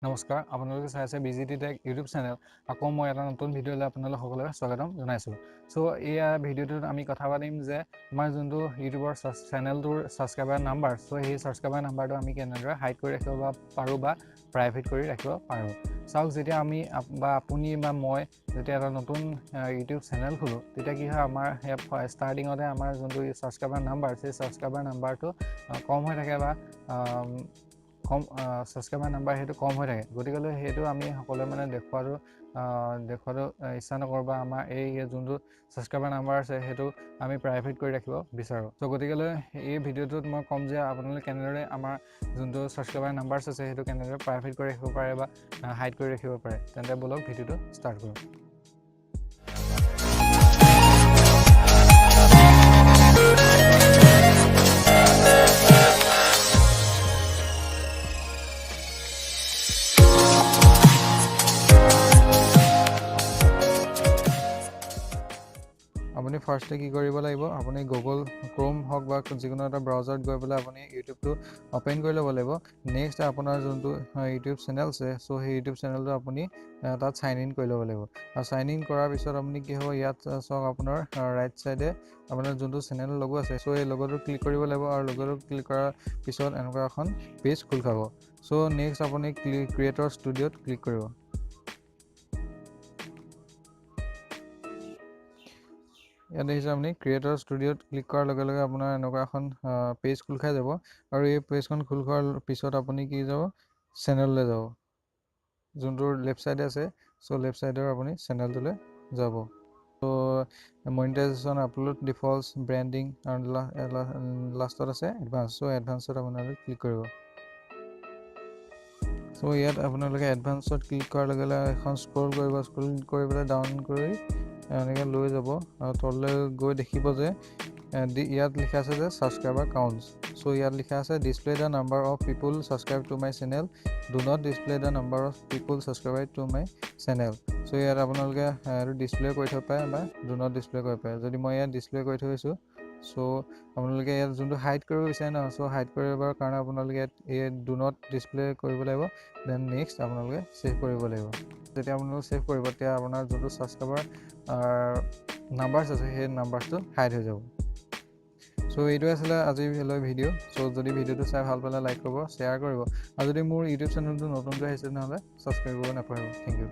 নমস্কাৰ আপোনালোকে চাই আছে বিজিটি টেক ইউটিউব চেনেল আকৌ মই এটা নতুন ভিডিঅ'লৈ আপোনালোক সকলোকে স্বাগতম জনাইছোঁ সো এই ভিডিঅ'টোত আমি কথা পাতিম যে আমাৰ যোনটো ইউটিউবৰ চেনেলটোৰ সাবস্ক্ৰাইবাৰ নাম্বাৰ সো এই সাবস্ক্ৰাইবাৰ নাম্বাৰটো আমি কেনেদৰে হাইড কৰি ৰাখিব পাৰোঁ বা প্ৰাইভেট কৰি ৰাখিব পাৰোঁ চাওক যেতিয়া আমি বা আপুনি বা মই যেতিয়া এটা নতুন ইউটিউব চেনেল খোলোঁ তেতিয়া কি হয় আমাৰ ষ্টাৰ্টিঙতে আমাৰ যোনটো সাবস্ক্ৰাইবাৰ নাম্বাৰ সেই সাবস্ক্ৰাইবাৰ নাম্বাৰটো কম হৈ থাকে বা কম সাবস্ক্ৰাইবাৰ নাম্বাৰ সেইটো কম হৈ থাকে গতিকে সেইটো আমি সকলোৱে মানে দেখুৱাটো ইচ্ছা নকৰোঁ বা আমাৰ এই যোনটো সাবস্ক্ৰাইবাৰ নাম্বাৰ আছে সেইটো আমি প্ৰাইভেট কৰি ৰাখিব বিচাৰোঁ চ' গতিকে এই ভিডিঅ'টোত মই ক'ম যে আপোনালোকে কেনেদৰে আমাৰ যোনটো সাবস্ক্ৰাইবাৰ নাম্বাৰ আছে সেইটো কেনেদৰে প্ৰাইভেট কৰি ৰাখিব পাৰে বা হাইড কৰি ৰাখিব পাৰে তেন্তে বলক ভিডিঅ'টো ষ্টাৰ্ট কৰোঁ আপুনি ফাৰ্ষ্টে কি কৰিব লাগিব আপুনি গুগল ক্ৰোম হওক বা যিকোনো এটা ব্ৰাউজাৰত গৈ পেলাই আপুনি ইউটিউবটো অপেন কৰি ল'ব লাগিব নেক্সট আপোনাৰ যোনটো ইউটিউব চেনেল আছে চ' সেই ইউটিউব চেনেলটো আপুনি তাত চাইন ইন কৰি ল'ব লাগিব আৰু চাইন ইন কৰাৰ পিছত আপুনি কি হ'ব ইয়াত চাওক আপোনাৰ ৰাইট চাইডে আপোনাৰ যোনটো চেনেল লগো আছে চ' এই লগোটো ক্লিক কৰিব লাগিব আৰু লগোটো ক্লিক কৰাৰ পিছত এনেকুৱা এখন পেজ খোল খাব চ' নেক্সট আপুনি ক্ৰিয়েটৰ ষ্টুডিঅ'ত ক্লিক কৰিব ইয়াত দেখিছে আপুনি ক্ৰিয়েটৰ ষ্টুডিঅ'ত ক্লিক কৰাৰ লগে লগে আপোনাৰ এনেকুৱা এখন পেজ খোল খাই যাব আৰু এই পেজখন খোল খোৱাৰ পিছত আপুনি কি যাব চেনেললৈ যাব যোনটোৰ লেফ্ট চাইডে আছে চ' লেফ্ট চাইডৰ আপুনি চেনেলটোলৈ যাব চ' মনিটাইজেশ্যন আপলোড ডিফল্টছ ব্ৰেণ্ডিং আৰু লাষ্টত আছে এডভান্স চ' এডভান্সত আপোনালোকে ক্লিক কৰিব চ' ইয়াত আপোনালোকে এডভান্সত ক্লিক কৰাৰ লগে লগে এখন স্ক্ৰল কৰি পেলাই ডাউন কৰি এনেকৈ লৈ যাব আৰু তললৈ গৈ দেখিব যে ইয়াত লিখা আছে যে ছাবস্ক্ৰাইবাৰ কাউণ্টছ চ' ইয়াত লিখা আছে display the number of people subscribe to my channel do not display the number of people subscribe to my channel চ' ইয়াত আপোনালোকে এইটো ডিছপ্লে কৰি থব পাৰে বা ডু নট ডিছপ্লে কৰিব পাৰে যদি মই ইয়াত ডিছপ্লে কৰি থৈছোঁ চ' আপোনালোকে ইয়াত যোনটো হাইড কৰিব বিচাৰে ন চ' হাইড কৰিবৰ কাৰণে আপোনালোকে ইয়াত এই ডু নট ডিছপ্লে কৰিব লাগিব দেন নেক্সট আপোনালোকে ছেভ কৰিব লাগিব যেতিয়া আপোনালোকে ছেভ কৰিব তেতিয়া আপোনাৰ যোনটো ছাবস্ক্ৰাইবাৰ নাম্বাৰছ আছে সেই নাম্বাৰছটো হাইড হৈ যাব চ' এইটোৱে আছিলে আজিৰ ভিডিঅ' চ' যদি ভিডিঅ'টো চাই ভাল পালে লাইক কৰিব শ্বেয়াৰ কৰিব আৰু যদি মোৰ ইউটিউব চেনেলটো নতুনকৈ আহিছে তেনেহ'লে ছাবস্ক্ৰাইব কৰিব নাপাহৰিব থেংক ইউ